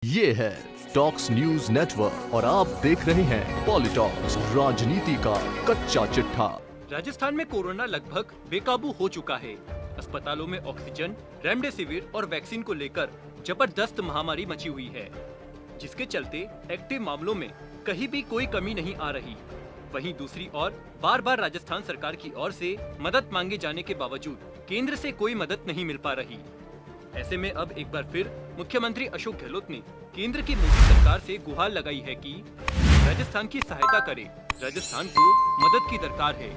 ये है talks news network और आप देख रहे हैं पॉलिटॉक्स, राजनीति का कच्चा चिट्ठा। राजस्थान में कोरोना लगभग बेकाबू हो चुका है। अस्पतालों में ऑक्सीजन, रेमडेसिविर और वैक्सीन को लेकर जबरदस्त महामारी मची हुई है, जिसके चलते एक्टिव मामलों में कहीं भी कोई कमी नहीं आ रही। वहीं दूसरी ओर बार बार राजस्थान सरकार की ओर से मदद मांगे जाने के बावजूद केंद्र से कोई मदद नहीं मिल पा रही। ऐसे में अब एक बार फिर मुख्यमंत्री अशोक गहलोत ने केंद्र की मोदी सरकार से गुहार लगाई है कि राजस्थान की सहायता करे, राजस्थान को मदद की दरकार है।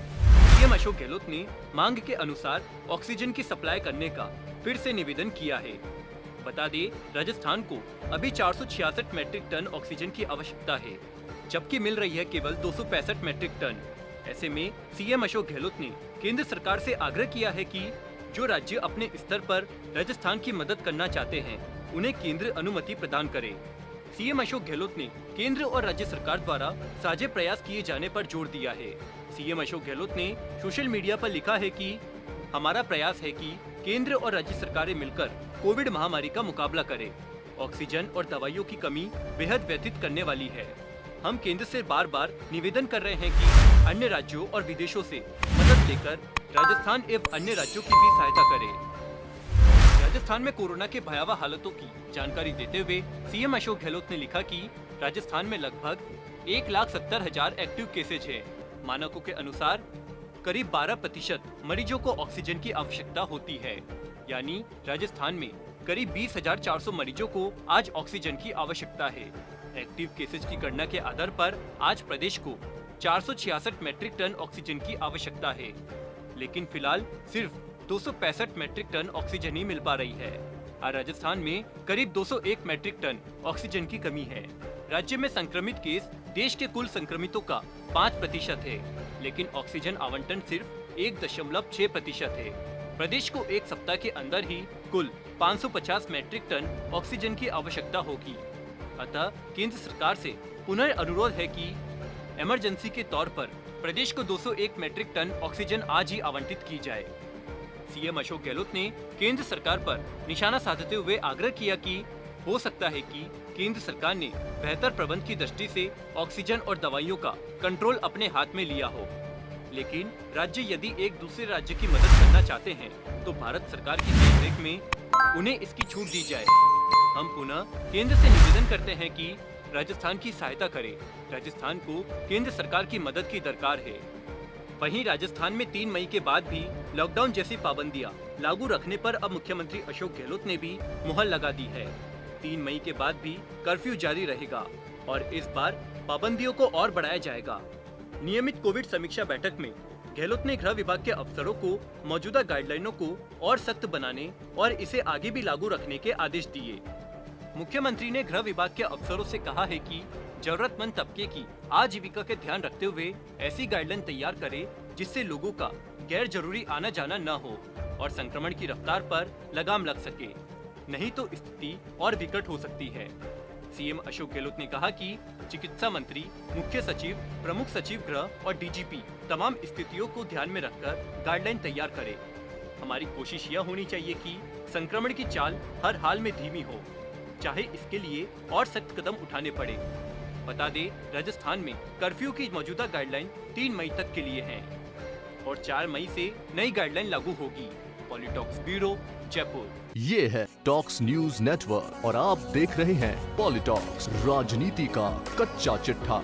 सीएम अशोक गहलोत ने मांग के अनुसार ऑक्सीजन की सप्लाई करने का फिर से निवेदन किया है। बता दें, राजस्थान को अभी 466 मैट्रिक टन ऑक्सीजन की आवश्यकता है, जबकि मिल रही है केवल 265 मैट्रिक टन। ऐसे में सीएम अशोक गहलोत ने केंद्र सरकार से आग्रह किया है कि जो राज्य अपने स्तर पर राजस्थान की मदद करना चाहते हैं, उन्हें केंद्र अनुमति प्रदान करे। सीएम अशोक गहलोत ने केंद्र और राज्य सरकार द्वारा साझे प्रयास किए जाने पर जोर दिया है। सीएम अशोक गहलोत ने सोशल मीडिया पर लिखा है कि हमारा प्रयास है कि केंद्र और राज्य सरकारें मिलकर कोविड महामारी का मुकाबला करें। ऑक्सीजन और दवाइयों की कमी बेहद व्यथित करने वाली है। हम केंद्र से बार बार निवेदन कर रहे हैं कि अन्य राज्यों और विदेशों से मदद लेकर राजस्थान एवं अन्य राज्यों की भी सहायता करें। राजस्थान में कोरोना के भयावह हालातों की जानकारी देते हुए सीएम अशोक गहलोत ने लिखा कि राजस्थान में लगभग 1,70,000 एक्टिव केसेज है। मानकों के अनुसार करीब 12% मरीजों को ऑक्सीजन की आवश्यकता होती है, यानी राजस्थान में करीब 20,400 मरीजों को आज ऑक्सीजन की आवश्यकता है। एक्टिव केसेज की गणना के आधार पर आज प्रदेश को 466 मैट्रिक टन ऑक्सीजन की आवश्यकता है, लेकिन फिलहाल सिर्फ 265 मैट्रिक टन ऑक्सीजन ही मिल पा रही है। आज राजस्थान में करीब 201 मैट्रिक टन ऑक्सीजन की कमी है। राज्य में संक्रमित केस देश के कुल संक्रमितों का 5% है, लेकिन ऑक्सीजन आवंटन सिर्फ 1.6% है। प्रदेश को एक सप्ताह के अंदर ही कुल 550 मैट्रिक टन ऑक्सीजन की आवश्यकता होगी। अतः केंद्र सरकार से पुनः अनुरोध है कि इमरजेंसी के तौर पर प्रदेश को 201 मैट्रिक टन ऑक्सीजन आज ही आवंटित की जाए। सीएम अशोक गहलोत ने केंद्र सरकार पर निशाना साधते हुए आग्रह किया कि हो सकता है कि केंद्र सरकार ने बेहतर प्रबंध की दृष्टि से ऑक्सीजन और दवाइयों का कंट्रोल अपने हाथ में लिया हो, लेकिन राज्य यदि एक दूसरे राज्य की मदद करना चाहते हैं तो भारत सरकार की देखरेख में उन्हें इसकी छूट दी जाए। हम पुनः केंद्र से निवेदन करते हैं कि राजस्थान की सहायता करें। राजस्थान को केंद्र सरकार की मदद की दरकार है। वहीं राजस्थान में 3 मई के बाद भी लॉकडाउन जैसी पाबंदियां लागू रखने पर अब मुख्यमंत्री अशोक गहलोत ने भी मुहर लगा दी है। 3 मई के बाद भी कर्फ्यू जारी रहेगा और इस बार पाबंदियों को और बढ़ाया जाएगा। नियमित कोविड समीक्षा बैठक में गहलोत ने गृह विभाग के अफसरों को मौजूदा गाइडलाइनों को और सख्त बनाने और इसे आगे भी लागू रखने के आदेश दिए। मुख्यमंत्री ने गृह विभाग के अफसरों से कहा है कि जरूरतमंद तबके की आजीविका के ध्यान रखते हुए ऐसी गाइडलाइन तैयार करें जिससे लोगों का गैर जरूरी आना जाना न हो और संक्रमण की रफ्तार पर लगाम लग सके, नहीं तो स्थिति और विकट हो सकती है। सीएम अशोक गहलोत ने कहा कि चिकित्सा मंत्री, मुख्य सचिव, प्रमुख सचिव गृह और डीजीपी तमाम स्थितियों को ध्यान में रखकर गाइडलाइन तैयार करें। हमारी कोशिश यह होनी चाहिए कि संक्रमण की चाल हर हाल में धीमी हो, चाहे इसके लिए और सख्त कदम उठाने पड़े। बता दें, राजस्थान में कर्फ्यू की मौजूदा गाइडलाइन 3 मई तक के लिए है और 4 मई से नई गाइडलाइन लागू होगी। पॉलिटॉक्स ब्यूरो, जयपुर। ये है टॉक्स न्यूज नेटवर्क और आप देख रहे हैं पॉलिटॉक्स, राजनीति का कच्चा चिट्ठा।